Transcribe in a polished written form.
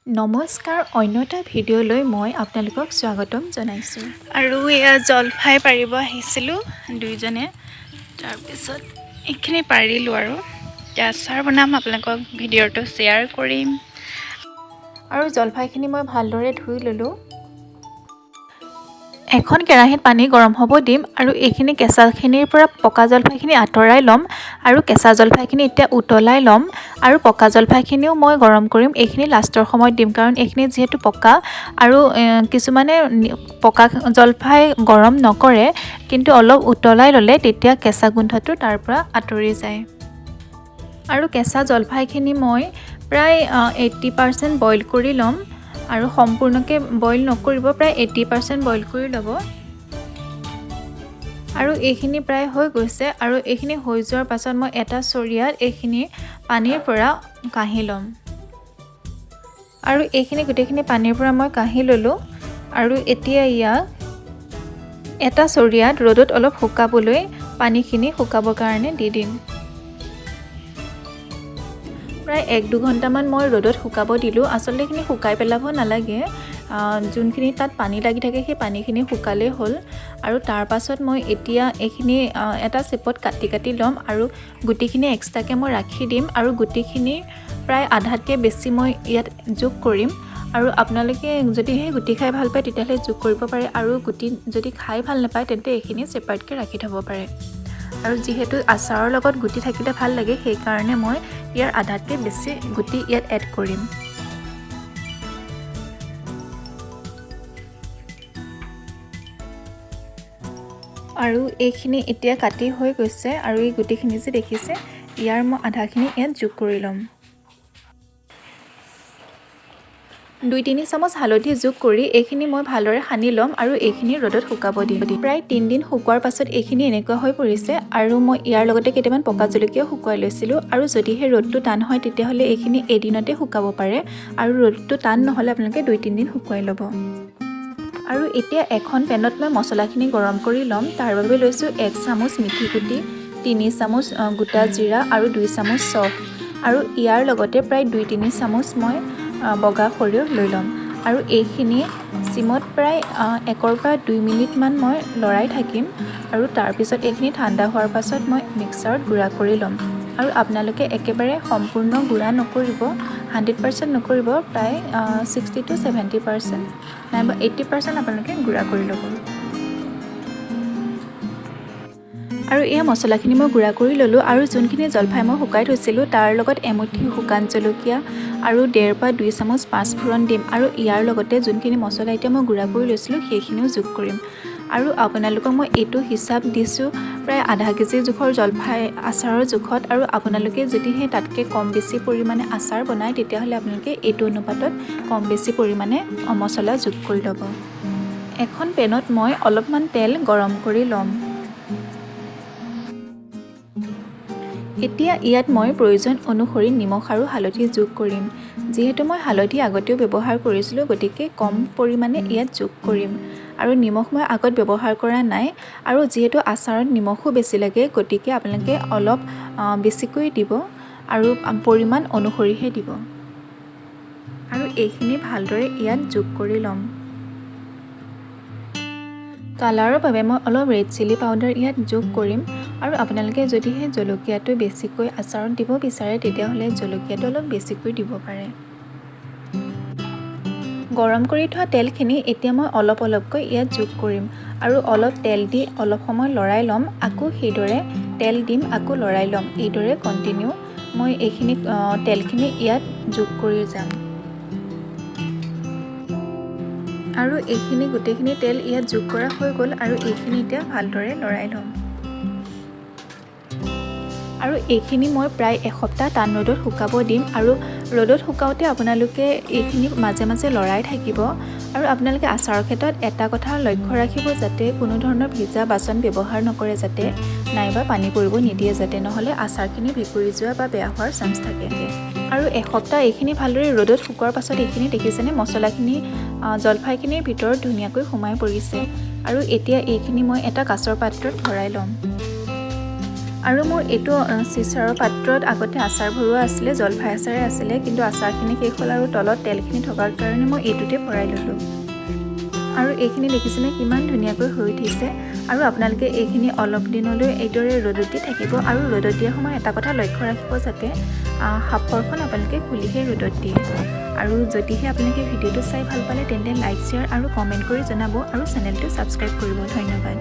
নমস্কাৰ, অন্য এটা ভিডিঅ'লৈ মই আপোনালোকক স্বাগতম জনাইছোঁ। আৰু এয়া জলফাই পাৰিব আহিছিলোঁ দুইজনে। তাৰপিছত এইখিনি পাৰিলোঁ আৰু এতিয়া আচাৰ বনাম, আপোনালোকক ভিডিঅ'টো শ্বেয়াৰ কৰিম। আৰু জলফাইখিনি মই ভালদৰে ধুই ল'লোঁ। এখন কেৰাহীত পানী গৰম হ'ব দিম আৰু এইখিনি কেঁচাখিনিৰ পৰা পকা জলফাইখিনি আঁতৰাই ল'ম আৰু কেঁচা জলফাইখিনি এতিয়া উতলাই ল'ম আৰু পকা জলফাইখিনিও মই গৰম কৰিম। এইখিনি লাষ্টৰ সময়ত দিম কাৰণ এইখিনি যিহেতু পকা আৰু কিছুমানে পকা জলফাই গৰম নকৰে, কিন্তু অলপ উতলাই ল'লে তেতিয়া কেঁচা গোন্ধটো তাৰ পৰা আঁতৰি যায়। আৰু কেঁচা জলফাইখিনি মই প্ৰায় 80% বইল কৰি ল'ম আৰু সম্পূৰ্ণকৈ বইল নকৰিব, প্ৰায় 80% বইল কৰি ল'ব। আৰু এইখিনি প্ৰায় হৈ গৈছে আৰু এইখিনি হৈ যোৱাৰ পাছত মই এটা চৰিয়াত এইখিনি পানীৰ পৰা কাঢ়ি ল'ম। আৰু এইখিনি গোটেইখিনি পানীৰ পৰা মই কাঢ়ি ল'লোঁ আৰু এতিয়া ইয়াক এটা চৰিয়াত ৰ'দত অলপ শুকাবলৈ পানীখিনি শুকাবৰ কাৰণে দি দিম। প্ৰায় 1-2 ঘণ্টামান মই ৰ'দত শুকাব দিলোঁ। আচলতে এইখিনি শুকাই পেলাব নালাগে, যোনখিনি তাত পানী লাগি থাকে সেই পানীখিনি শুকালেই হ'ল। আৰু তাৰ পাছত মই এতিয়া এইখিনি এটা চেপত কাটি কাটি ল'ম আৰু গুটিখিনি এক্সট্ৰাকৈ মই ৰাখি দিম আৰু গুটিখিনি প্ৰায় আধাতকৈ বেছি মই ইয়াত যোগ কৰিম। আৰু আপোনালোকে যদি সেই গুটি খাই ভাল পায় তেতিয়াহ'লে যোগ কৰিব পাৰে, আৰু গুটি যদি খাই ভাল নাপায় তেন্তে এইখিনি ছেপাৰেটকৈ ৰাখি থ'ব পাৰে। আৰু যিহেতু আচাৰৰ লগত গুটি থাকিলে ভাল লাগে, সেইকাৰণে মই ইয়াৰ আধাতকৈ বেছি গুটি ইয়াত এড কৰিম। আৰু এইখিনি এতিয়া কাটি হৈ গৈছে আৰু এই গুটিখিনি যে দেখিছে, ইয়াৰ মই আধাখিনি ইয়াত যোগ কৰি ল'ম। 2-3 চামুচ হালধি যোগ কৰি এইখিনি মই ভালদৰে সানি ল'ম আৰু এইখিনি ৰ'দত শুকাব দিম। প্ৰায় 3 দিন শুকোৱাৰ পাছত এইখিনি এনেকুৱা হৈ পৰিছে আৰু মই ইয়াৰ লগতে কেইটামান পকা জলকীয়াও শুকুৱাই লৈছিলোঁ। আৰু যদিহে ৰ'দটো টান হয় তেতিয়াহ'লে এইখিনি এদিনতে শুকাব পাৰে, আৰু ৰ'দটো টান নহ'লে আপোনালোকে 2-3 দিন শুকুৱাই ল'ব। আৰু এতিয়া এখন পেনত মই মছলাখিনি গৰম কৰি ল'ম। তাৰ বাবে লৈছোঁ 1 চামুচ মিঠি গুটি, 3 চামুচ গোটা জিৰা আৰু 2 চামুচ চফ, আৰু ইয়াৰ লগতে প্ৰায় 2-3 চামুচ মই বগা সৰিয়হ লৈ ল'ম। আৰু এইখিনি চিমত প্ৰায় 1 পৰা 2 মিনিটমান মই লৰাই থাকিম আৰু তাৰপিছত এইখিনি ঠাণ্ডা হোৱাৰ পাছত মই মিক্সাৰত গুড়া কৰি ল'ম। আৰু আপোনালোকে একেবাৰে সম্পূৰ্ণ গুড়া নকৰিব, 100% নকৰিব, প্ৰায় 60 to 70% নাইবা 80% আপোনালোকে গুড়া কৰি ল'ব। আৰু এই মছলাখিনি মই গুড়া কৰি ল'লোঁ আৰু যোনখিনি জলফাই মই শুকাই থৈছিলোঁ তাৰ লগত এমুঠি শুকান জলকীয়া আৰু 1.5 পৰা 2 চামুচ পাঁচফোৰণ দিম আৰু ইয়াৰ লগতে যোনখিনি মছলা এতিয়া মই গুড়া কৰি লৈছিলোঁ সেইখিনিও যোগ কৰিম। আৰু আপোনালোকক মই এইটো হিচাপ দিছোঁ প্ৰায় আধা কেজি জোখৰ জলফাই আচাৰৰ জোখত, আৰু আপোনালোকে যদিহে তাতকৈ কম বেছি পৰিমাণে আচাৰ বনায় তেতিয়াহ'লে আপোনালোকে এইটো অনুপাতত কম বেছি পৰিমাণে মছলা যোগ কৰি ল'ব। এখন পেনত মই অলপমান তেল গৰম কৰি ল'ম। এতিয়া ইয়াত মই প্ৰয়োজন অনুসৰি নিমখ আৰু হালধি যোগ কৰিম। যিহেতু মই হালধি আগতেও ব্যৱহাৰ কৰিছিলোঁ, গতিকে কম পৰিমাণে ইয়াত যোগ কৰিম। আৰু নিমখ মই আগত ব্যৱহাৰ কৰা নাই, আৰু যিহেতু আচাৰত নিমখো বেছি লাগে গতিকে আপোনালোকে অলপ বেছিকৈ দিব আৰু পৰিমাণ অনুসৰিহে দিব। আৰু এইখিনি ভালদৰে ইয়াত যোগ কৰি ল'ম। কালাৰৰ বাবে মই অলপ ৰেড চিলি পাউডাৰ ইয়াত যোগ কৰিম, আৰু আপোনালোকে যদিহে জলকীয়াটো বেছিকৈ আচাৰত দিব বিচাৰে তেতিয়াহ'লে জলকীয়াটো অলপ বেছিকৈ দিব পাৰে। গৰম কৰি থোৱা তেলখিনি এতিয়া মই অলপ অলপকৈ ইয়াত যোগ কৰিম আৰু অলপ তেল দি অলপ সময় লৰাই ল'ম, আকৌ সেইদৰে তেল দিম, আকৌ লৰাই ল'ম। এইদৰে কণ্টিনিউ মই এইখিনি তেলখিনি ইয়াত যোগ কৰি যাম। আৰু এইখিনি গোটেইখিনি তেল ইয়াত যোগ কৰা হৈ গ'ল আৰু এইখিনি এতিয়া ভালদৰে লৰাই ল'ম। আৰু এইখিনি মই প্ৰায় এসপ্তাহ টান ৰ'দত শুকাব দিম, আৰু ৰ'দত শুকাওঁতে আপোনালোকে এইখিনি মাজে মাজে লৰাই থাকিব। আৰু আপোনালোকে আচাৰৰ ক্ষেত্ৰত এটা কথা লক্ষ্য ৰাখিব, যাতে কোনো ধৰণৰ ভিজা বাচন ব্যৱহাৰ নকৰে, যাতে নাইবা পানী পৰিব নিদিয়ে, যাতে নহ'লে আচাৰখিনি ভেকুৰি যোৱা বা বেয়া হোৱাৰ চান্স থাকে। আৰু এসপ্তাহ এইখিনি ভালদৰে ৰ'দত শুকোৱাৰ পাছত এইখিনি দেখিছেনে, মছলাখিনি জলফাইখিনিৰ ভিতৰত ধুনীয়াকৈ সোমাই পৰিছে। আৰু এতিয়া এইখিনি মই এটা কাঁচৰ পাত্ৰত ভৰাই ল'ম। আৰু মোৰ এইটো চিচাৰৰ পাত্ৰত আগতে আচাৰ ভৰোৱা আছিলে, জলফাই আচাৰে আছিলে, কিন্তু আচাৰখিনি শেষ হ'ল আৰু তলত তেলখিনি থকাৰ কাৰণে মই এইটোতে ভৰাই ল'লোঁ। আৰু এইখিনি দেখিছেনে কিমান ধুনীয়াকৈ হৈ উঠিছে। আৰু আপোনালোকে এইখিনি অলপ দিনলৈ এইদৰে ৰ'দত দি থাকিব। আৰু ৰ'দত দিয়াৰ সময়ত এটা কথা লক্ষ্য ৰাখিব যাতে সাঁফৰখন আপোনালোকে খুলিহে ৰ'দত দিয়ে। আৰু যদিহে আপোনালোকে ভিডিঅ'টো চাই ভাল পালে তেন্তে লাইক, শ্বেয়াৰ আৰু কমেণ্ট কৰি জনাব আৰু চেনেলটো ছাবস্ক্ৰাইব কৰিব। ধন্যবাদ।